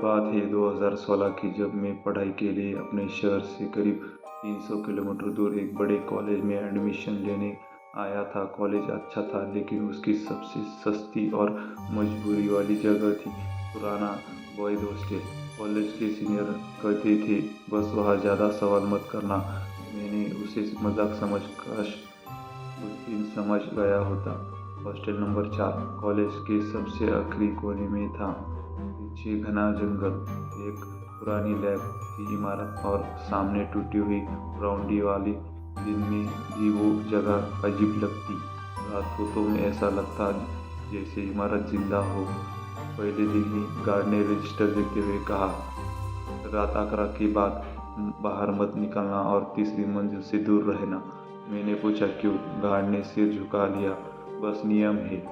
बात है 2016 की, जब मैं पढ़ाई के लिए अपने शहर से करीब 300 किलोमीटर दूर एक बड़े कॉलेज में एडमिशन लेने आया था। कॉलेज अच्छा था, लेकिन उसकी सबसे सस्ती और मजबूरी वाली जगह थी पुराना बॉयज़ हॉस्टल। कॉलेज के सीनियर कहते थे, बस वहाँ ज़्यादा सवाल मत करना। मैंने उसे मजाक समझ, काश उस दिन समझ गया होता। हॉस्टल नंबर 4 कॉलेज के सबसे आखिरी कोने में था। पीछे घना जंगल, एक पुरानी लैब की इमारत और सामने टूटी हुई बाउंड्री वाली। दिन में भी वो जगह अजीब लगती, रात को तो ऐसा लगता जैसे इमारत जिंदा हो। पहले दिन ही गार्ड ने रजिस्टर देखते हुए कहा, रात 11 के बाद बाहर मत निकलना और तीसरी मंजिल से दूर रहना। मैंने पूछा, क्यों? गार्ड ने सिर झुका लिया, बस नियम है।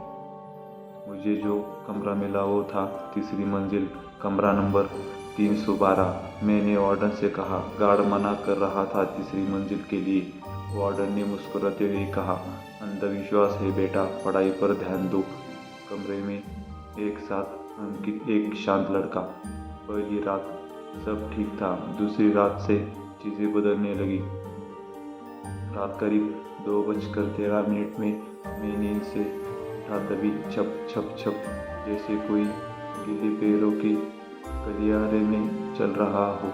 मुझे जो कमरा मिला वो था तीसरी मंजिल, कमरा नंबर 312। मैंने वार्डन से कहा, गार्ड मना कर रहा था तीसरी मंजिल के लिए। वार्डन ने मुस्कुराते हुए कहा, अंधविश्वास है बेटा, पढ़ाई पर ध्यान दो। कमरे में एक साथ अंकित, एक शांत लड़का। पहली रात सब ठीक था, दूसरी रात से चीज़ें बदलने लगी। रात करीब 2:13 में मैं नींद से उठा, तभी छप छप छप जैसे कोई गीले पैरों के गलियारे में चल रहा हो।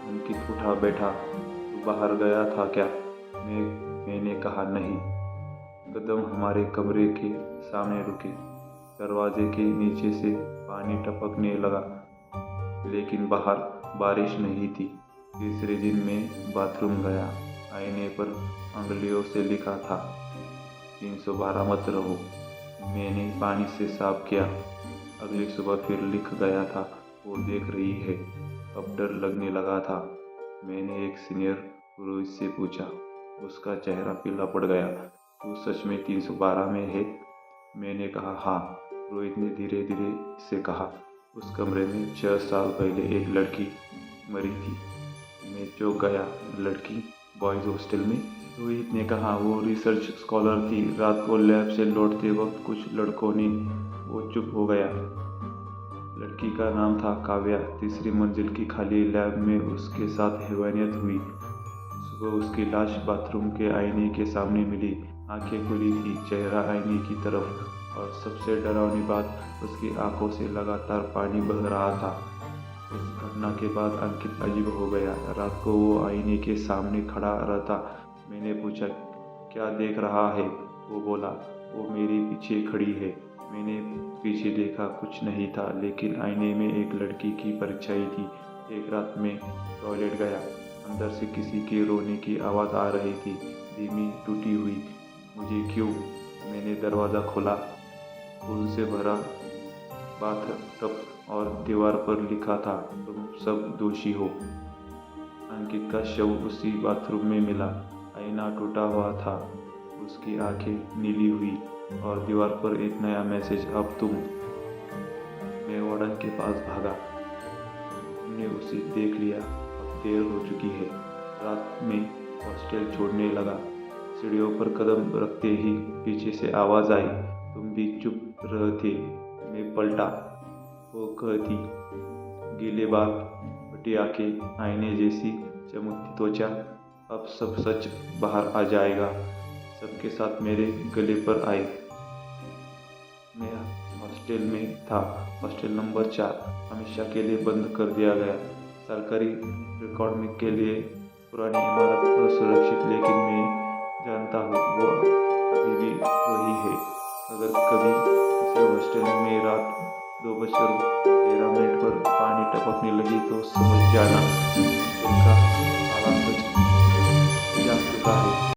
अंकित उठा बैठा, तू बाहर गया था क्या? मैंने कहा, नहीं। कदम हमारे कमरे के सामने रुके। दरवाजे के नीचे से पानी टपकने लगा, लेकिन बाहर बारिश नहीं थी। तीसरे दिन मैं बाथरूम गया। आईने पर अंगुलियों से लिखा था, 312 मत रहो। मैंने पानी से साफ किया। अगली सुबह फिर लिख गया था, वो देख रही है। अब डर लगने लगा था। मैंने एक सीनियर पुरोहित से पूछा, उसका चेहरा पीला पड़ गया। तू सच में 312 में है? मैंने कहा, हाँ। पुरोहित ने धीरे धीरे से कहा, उस कमरे में 6 साल पहले एक लड़की मरी थी। मैं चौंक गया। लड़की बॉयज़ हॉस्टल में? रोहित ने कहा, वो रिसर्च स्कॉलर थी। रात को लैब से लौटते वक्त कुछ लड़कों ने, वो चुप हो गया। लड़की का नाम था काव्या। तीसरी मंजिल की खाली लैब में उसके साथ हैवानियत हुई। सुबह उसकी लाश बाथरूम के आईने के सामने मिली। आंखें खुली थी, चेहरा आईने की तरफ, और सबसे डरावनी बात, उसकी आंखों से लगातार पानी बह रहा था। उस घटना के बाद अंकित अजीब हो गया। रात को वो आईने के सामने खड़ा रहता। मैंने पूछा, क्या देख रहा है? वो बोला, वो मेरे पीछे खड़ी है। मैंने पीछे देखा, कुछ नहीं था, लेकिन आईने में एक लड़की की परछाई थी। एक रात में टॉयलेट गया, अंदर से किसी के रोने की आवाज़ आ रही थी, धीमी, टूटी हुई। मुझे क्यों? मैंने दरवाज़ा खोला। फूल से भरा बाथटब और दीवार पर लिखा था, तुम सब दोषी हो। अंकित का शव उसी बाथरूम में मिला। आईना टूटा हुआ था, उसकी आंखें नीली हुई, और दीवार पर एक नया मैसेज, अब तुम। मैं वार्डन के पास भागा। हमने उसे देख लिया, अब देर हो चुकी है। रात में हॉस्टल छोड़ने लगा। सीढ़ियों पर कदम रखते ही पीछे से आवाज़ आई, तुम भी चुप रहते। मैं पलटा। वो कहती, गीले बाल, फटी आंखें, आईने जैसी चमकती त्वचा, अब सब सच बाहर आ जाएगा। सबके साथ मेरे गले पर आए। मैं हॉस्टल में था। हॉस्टल नंबर 4 हमेशा के लिए बंद कर दिया गया। सरकारी रिकॉर्ड में के लिए पुरानी इमारत असुरक्षित, लेकिन मैं जानता हूँ वो अभी भी वही है। अगर कभी किसी हॉस्टल में रात 2:13 पर पानी टपकने लगी तो समझ जाना, हॉस्टल का ताला सच जा चुका है।